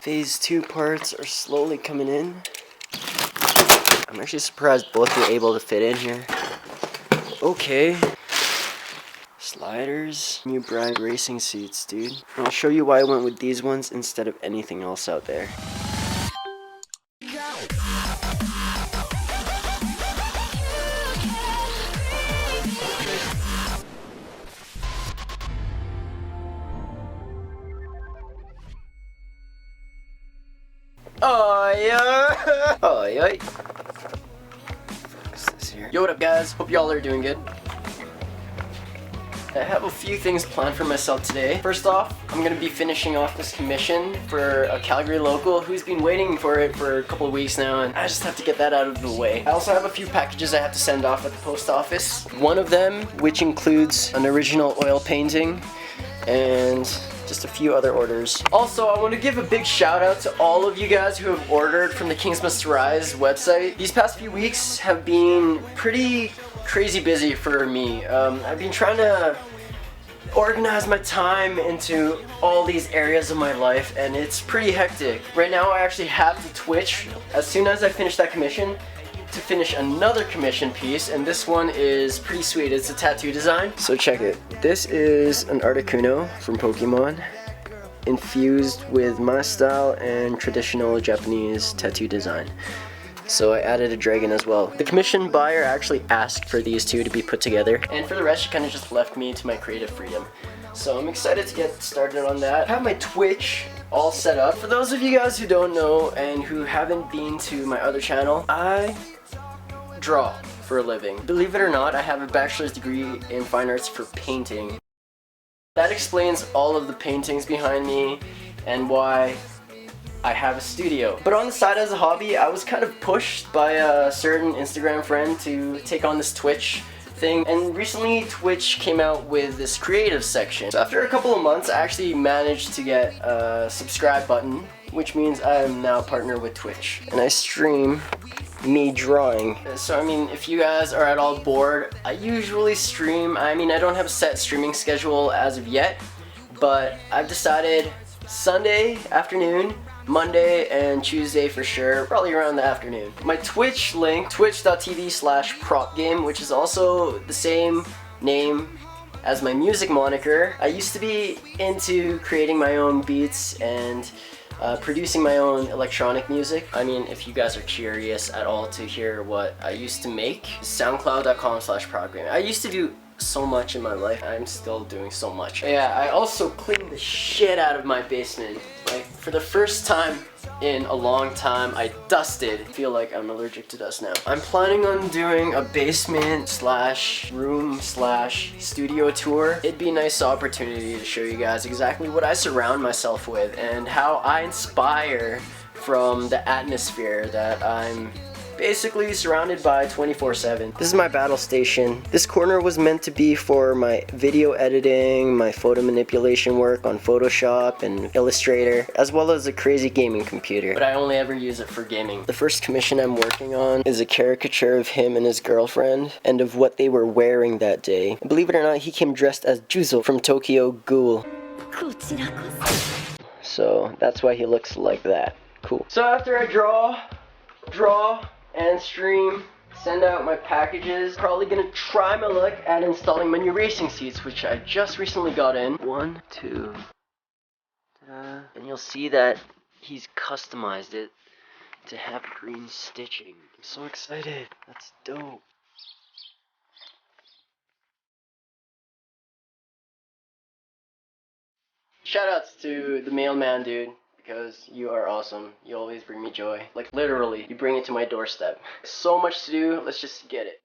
Phase 2 parts are slowly coming in. I'm actually surprised both were able to fit in here. Okay. Sliders. New bride racing seats, dude. I'll show you why I went with these ones instead of anything else out there. Oh yeah! Oh yeah! Focus this here. Yo, what up, guys? Hope y'all are doing good. I have a few things planned for myself today. First off, I'm gonna be finishing off this commission for a Calgary local who's been waiting for it for a couple of weeks now, and I just have to get that out of the way. I also have a few packages I have to send off at the post office. One of them, which includes an original oil painting and just a few other orders. Also, I want to give a big shout out to all of you guys who have ordered from the Kings Must Rise website. These past few weeks have been pretty crazy busy for me. I've been trying to organize my time into all these areas of my life, and it's pretty hectic. Right now I actually have to Twitch as soon as I finish that commission to finish another commission piece, and this one is pretty sweet. It's a tattoo design. So check it. This is an Articuno from Pokemon, infused with my style and traditional Japanese tattoo design. So I added a dragon as well. The commission buyer actually asked for these two to be put together, and for the rest, she kind of just left me to my creative freedom. So I'm excited to get started on that. I have my Twitch all set up. For those of you guys who don't know and who haven't been to my other channel, I draw for a living. Believe it or not, I have a bachelor's degree in fine arts for painting. That explains all of the paintings behind me and why I have a studio. But on the side as a hobby, I was kind of pushed by a certain Instagram friend to take on this Twitch thing, and recently Twitch came out with this creative section. So after a couple of months, I actually managed to get a subscribe button, which means I am now partnered with Twitch, and I stream me drawing. So I mean, if you guys are at all bored, I usually stream. I mean, I don't have a set streaming schedule as of yet, but I've decided Sunday afternoon, Monday, and Tuesday for sure, probably around the afternoon. My Twitch link, twitch.tv/propgame, which is also the same name as my music moniker. I used to be into creating my own beats and producing my own electronic music. I mean, if you guys are curious at all to hear what I used to make, soundcloud.com/propgame. I used to do so much in my life. I'm still doing so much. Yeah, I also cleaned the shit out of my basement. Like, for the first time in a long time, I dusted. I feel like I'm allergic to dust now. I'm planning on doing a basement/room/studio tour. It'd be a nice opportunity to show you guys exactly what I surround myself with and how I inspire from the atmosphere that I'm basically surrounded by 24/7. This is my battle station. This corner was meant to be for my video editing, my photo manipulation work on Photoshop and Illustrator, as well as a crazy gaming computer. But I only ever use it for gaming. The first commission I'm working on is a caricature of him and his girlfriend, and of what they were wearing that day. And believe it or not, he came dressed as Juzo from Tokyo Ghoul. So that's why he looks like that. Cool. So after I draw, and stream, send out my packages, probably gonna try my luck at installing my new racing seats, which I just recently got in. 1, 2, ta-da. And you'll see that he's customized it to have green stitching. I'm so excited. That's dope. Shoutouts to the mailman dude, because you are awesome. You always bring me joy. Like, literally, you bring it to my doorstep. So much to do, let's just get it.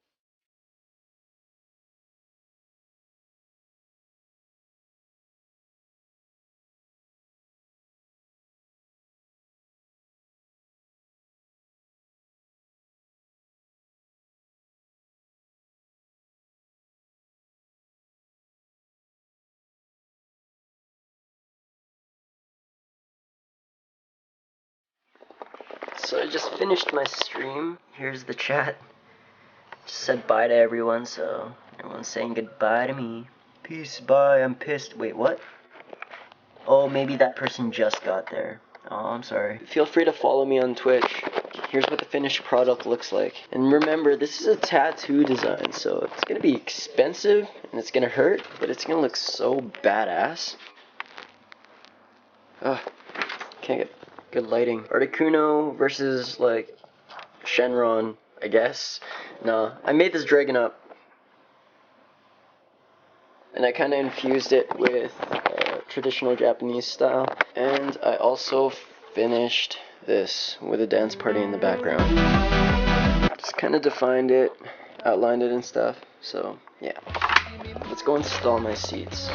So I just finished my stream. Here's the chat. Just said bye to everyone, so everyone's saying goodbye to me. Peace, bye, I'm pissed. Wait, what? Oh, maybe that person just got there. Oh, I'm sorry. Feel free to follow me on Twitch. Here's what the finished product looks like. And remember, this is a tattoo design, so it's gonna be expensive and it's gonna hurt, but it's gonna look so badass. Ugh, can't get good lighting. Articuno versus like Shenron, I guess. No, I made this dragon up. And I kind of infused it with traditional Japanese style. And I also finished this with a dance party in the background. Just kind of defined it, outlined it and stuff. So yeah, let's go install my seats.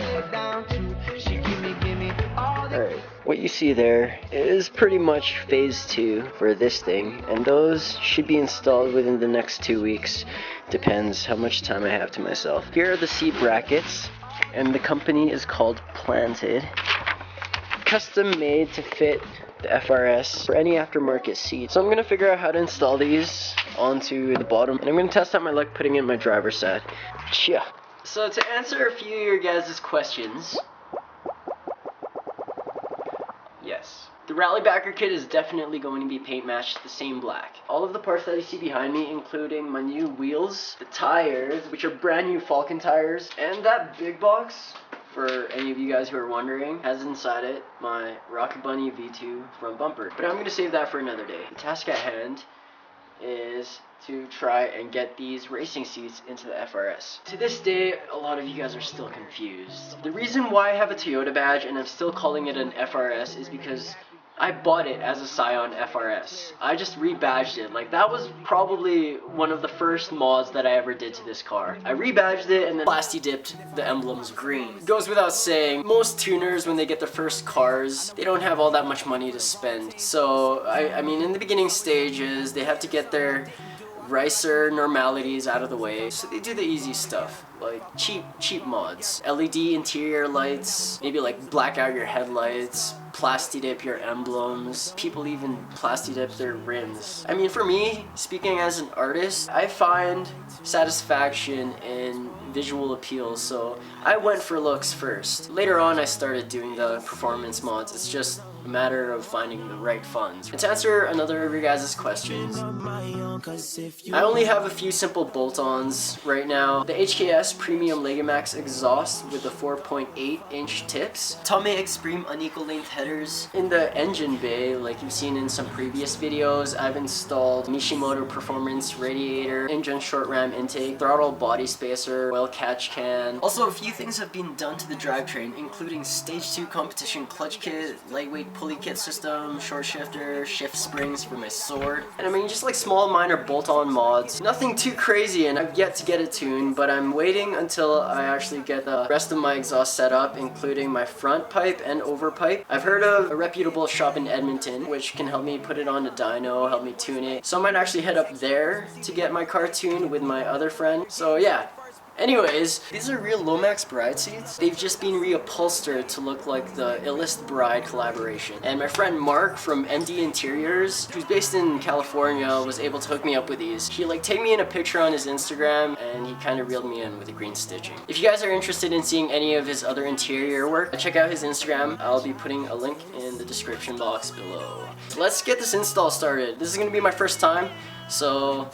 Alright, what you see there is pretty much phase 2 for this thing, and those should be installed within the next 2 weeks. Depends how much time I have to myself. Here are the seat brackets, and the company is called Planted. Custom made to fit the FRS for any aftermarket seat. So I'm going to figure out how to install these onto the bottom, and I'm going to test out my luck putting in my driver's side. Yeah. So to answer a few of your guys' questions, yes, the Rally Backer kit is definitely going to be paint matched the same black. All of the parts that you see behind me, including my new wheels, the tires, which are brand new Falcon tires, and that big box, for any of you guys who are wondering, has inside it my Rocket Bunny V2 front bumper. But I'm going to save that for another day. The task at hand is to try and get these racing seats into the FRS. To this day, a lot of you guys are still confused. The reason why I have a Toyota badge and I'm still calling it an FRS is because I bought it as a Scion FRS. I just rebadged it. Like, that was probably one of the first mods that I ever did to this car. I rebadged it and then plasti dipped the emblems green. It goes without saying, most tuners, when they get their first cars, they don't have all that much money to spend. So, I mean, in the beginning stages, they have to get their ricer normalities out of the way, so they do the easy stuff, like cheap mods. LED interior lights, maybe like black out your headlights, plasti dip your emblems. People even plasti dip their rims. I mean, for me, speaking as an artist, I find satisfaction in visual appeal, so I went for looks first. Later on, I started doing the performance mods. It's just a matter of finding the right funds. And to answer another of your guys' questions, I only have a few simple bolt-ons right now. The HKS Premium Legimax exhaust with the 4.8-inch tips. Tame Extreme unequal length headers. In the engine bay, like you've seen in some previous videos, I've installed Mishimoto Performance radiator, engine short ram intake, throttle body spacer, oil catch can. Also, a few things have been done to the drivetrain, including Stage 2 competition clutch kit, lightweight pulley kit system, short shifter, shift springs for my sword. And I mean, just like small minor bolt-on mods. Nothing too crazy, and I've yet to get it tuned, but I'm waiting until I actually get the rest of my exhaust set up, including my front pipe and over pipe. I've heard of a reputable shop in Edmonton, which can help me put it on a dyno, help me tune it. So I might actually head up there to get my car tuned with my other friend. So yeah. Anyways, these are real Lomax bride seats. They've just been reupholstered to look like the Illest bride collaboration. And my friend Mark from MD Interiors, who's based in California, was able to hook me up with these. He like tagged me in a picture on his Instagram, and he kind of reeled me in with the green stitching. If you guys are interested in seeing any of his other interior work, check out his Instagram. I'll be putting a link in the description box below. Let's get this install started. This is gonna be my first time, so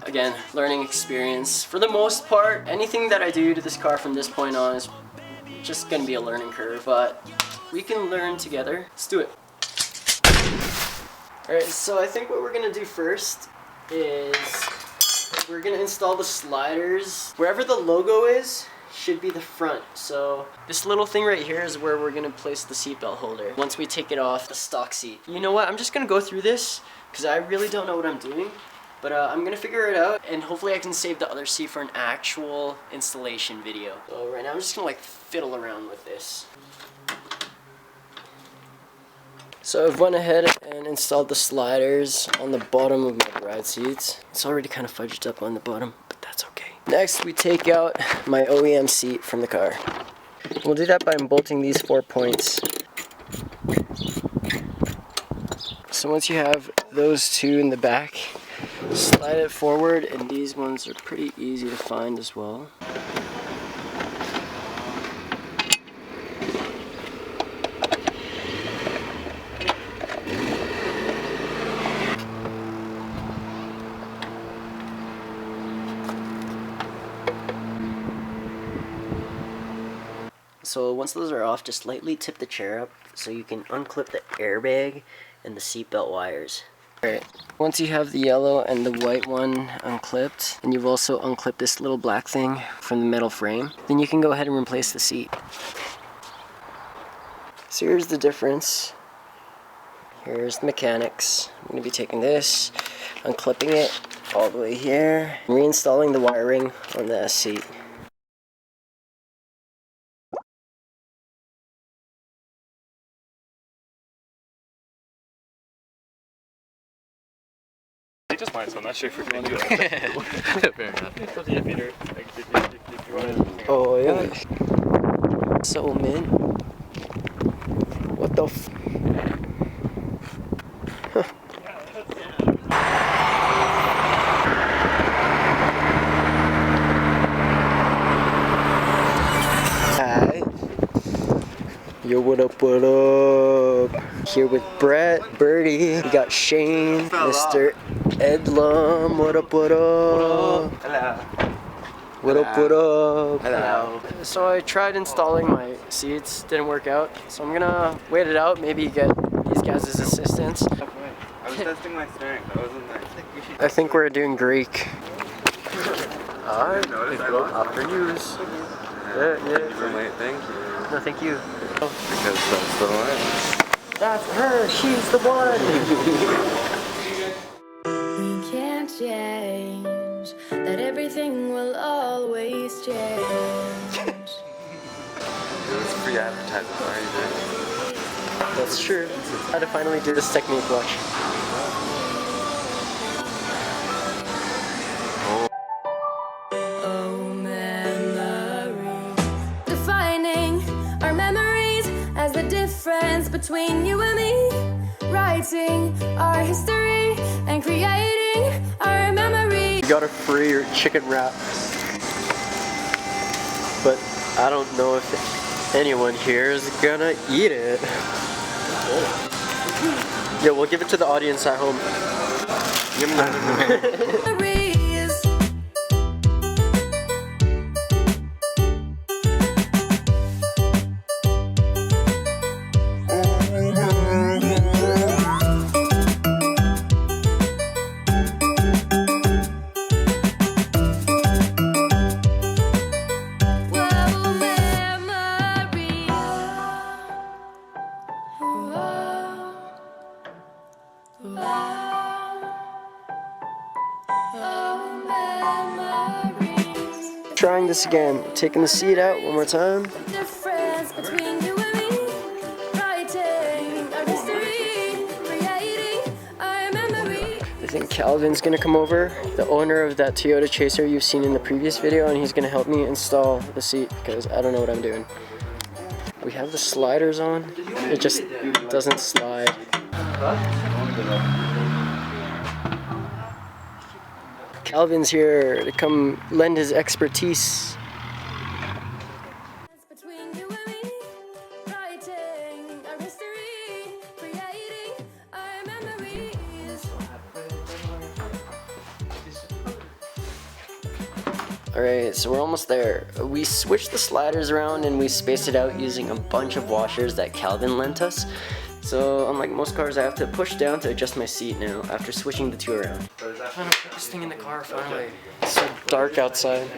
again, learning experience. For the most part, anything that I do to this car from this point on is just gonna be a learning curve, but we can learn together. Let's do it. Alright, so I think what we're gonna do first is we're gonna install the sliders. Wherever the logo is, should be the front. So this little thing right here is where we're gonna place the seatbelt holder once we take it off the stock seat. You know what, I'm just gonna go through this because I really don't know what I'm doing. But I'm gonna figure it out, and hopefully I can save the other seat for an actual installation video. So right now I'm just gonna like fiddle around with this. So I've went ahead and installed the sliders on the bottom of my bride seats. It's already kind of fudged up on the bottom, but that's okay. Next we take out my OEM seat from the car. We'll do that by bolting these 4 points. So once you have those two in the back, slide it forward, and these ones are pretty easy to find as well. So once those are off, just lightly tip the chair up so you can unclip the airbag and the seatbelt wires. Alright, once you have the yellow and the white one unclipped, and you've also unclipped this little black thing from the metal frame, then you can go ahead and replace the seat. So here's the difference. Here's the mechanics. I'm going to be taking this, unclipping it all the way here, and reinstalling the wiring on the seat. He just might, so I'm not sure if we're going to do it. Fair enough. It's up to you, Peter. If you want to. Oh, yeah. So, man. What the f... Hi. Yo, what up, what up? Here with Brett, Birdie, we got Shane, Mr. Edlum, what up, what up? Hello. What up, what up? Hello. So I tried installing my seats, didn't work out, so I'm gonna wait it out, maybe get these guys as assistants. I was testing my strength, I wasn't like... I think we're doing Greek. Alright, After news. Thank you. No, thank you. Because that's the one. That's her, she's the one! We can't change, that everything will always change. It was free advertising, why are you doing it? That's true. I had to finally do this technique, watch. Oh, memory. Defining our memories as the difference between you and me. Writing our history and creating our memories. You got a free chicken wrap. But I don't know if anyone here is gonna eat it. Yeah, we'll give it to the audience at home. Memories. Whoa, memories. Oh, memories. Trying this again. Taking the seat out one more time. Difference between you and me. Writing our history, creating our memories. I think Calvin's gonna come over, the owner of that Toyota Chaser you've seen in the previous video, and he's gonna help me install the seat because I don't know what I'm doing. We have the sliders on. It just doesn't slide. Calvin's here to come lend his expertise. Between you and me, writing our history, creating our memories. Alright, so we're almost there. We switched the sliders around and we spaced it out using a bunch of washers that Calvin lent us. So unlike most cars, I have to push down to adjust my seat now after switching the two around. Trying to put this thing in the car finally. It's so dark outside.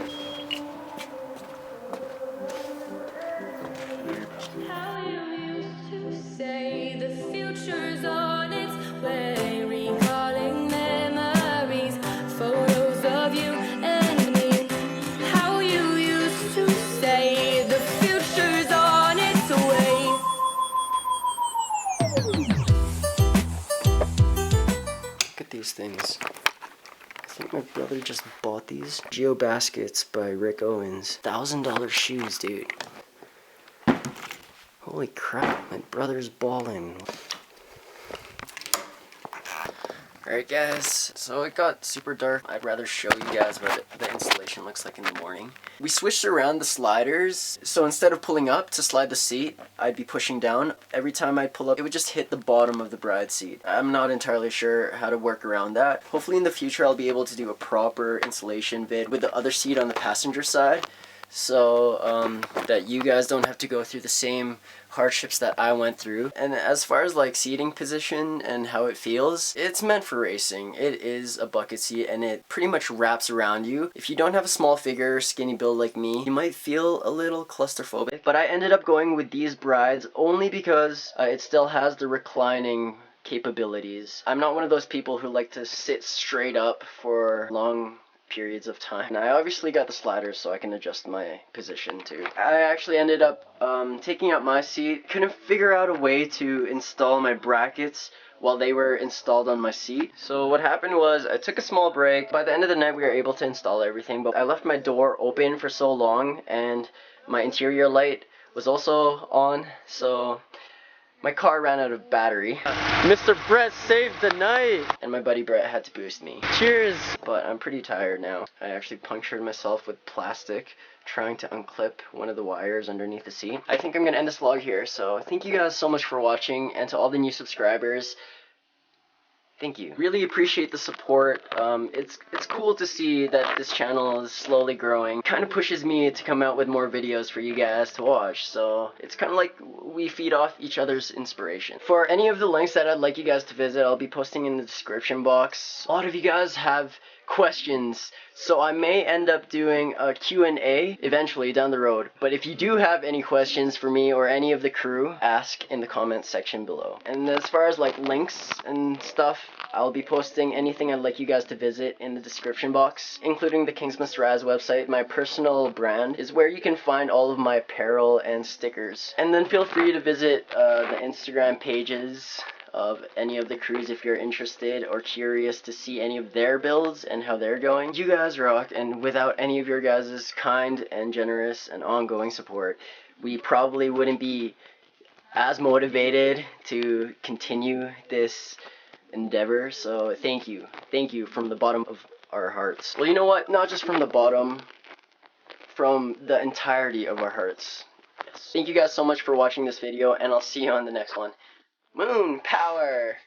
How you used to say the future's on its way, recalling memories, photos of you and me. How you used to say the future's on its way. Look at these things. I think my brother just bought these. Geo Baskets by Rick Owens. $1,000 shoes, dude. Holy crap, my brother's balling. Alright guys, so it got super dark. I'd rather show you guys what the installation looks like in the morning. We switched around the sliders, so instead of pulling up to slide the seat, I'd be pushing down. Every time I'd pull up, it would just hit the bottom of the bride's seat. I'm not entirely sure how to work around that. Hopefully in the future I'll be able to do a proper installation vid with the other seat on the passenger side. so that you guys don't have to go through the same hardships that I went through. And as far as like seating position and how it feels, it's meant for racing. It is a bucket seat and it pretty much wraps around you. If you don't have a small figure, skinny build like me, you might feel a little claustrophobic. But I ended up going with these brides only because it still has the reclining capabilities. I'm not one of those people who like to sit straight up for long periods of time. And I obviously got the sliders so I can adjust my position too. I actually ended up taking out my seat. Couldn't figure out a way to install my brackets while they were installed on my seat. So what happened was I took a small break. By the end of the night we were able to install everything, but I left my door open for so long and my interior light was also on, so my car ran out of battery. Mr. Brett saved the night! And my buddy Brett had to boost me. Cheers! But I'm pretty tired now. I actually punctured myself with plastic trying to unclip one of the wires underneath the seat. I think I'm gonna end this vlog here, so thank you guys so much for watching, and to all the new subscribers, thank you. Really appreciate the support. It's cool to see that this channel is slowly growing. Kind of pushes me to come out with more videos for you guys to watch. So it's kind of like we feed off each other's inspiration. For any of the links that I'd like you guys to visit, I'll be posting in the description box. A lot of you guys have questions, so I may end up doing a Q&A eventually down the road. But if you do have any questions for me or any of the crew, ask in the comments section below. And as far as like links and stuff, I'll be posting anything I'd like you guys to visit in the description box, including the Kingsmith Raz website. My personal brand is where you can find all of my apparel and stickers. And then feel free to visit the Instagram pages of any of the crews if you're interested or curious to see any of their builds and how they're going. You guys rock, and without any of your guys' kind and generous and ongoing support, we probably wouldn't be as motivated to continue this endeavor. So thank you from the bottom of our hearts. Well, you know what, not just from the bottom, from the entirety of our hearts. Yes. Thank you guys so much for watching this video, and I'll see you on the next one. Moon power!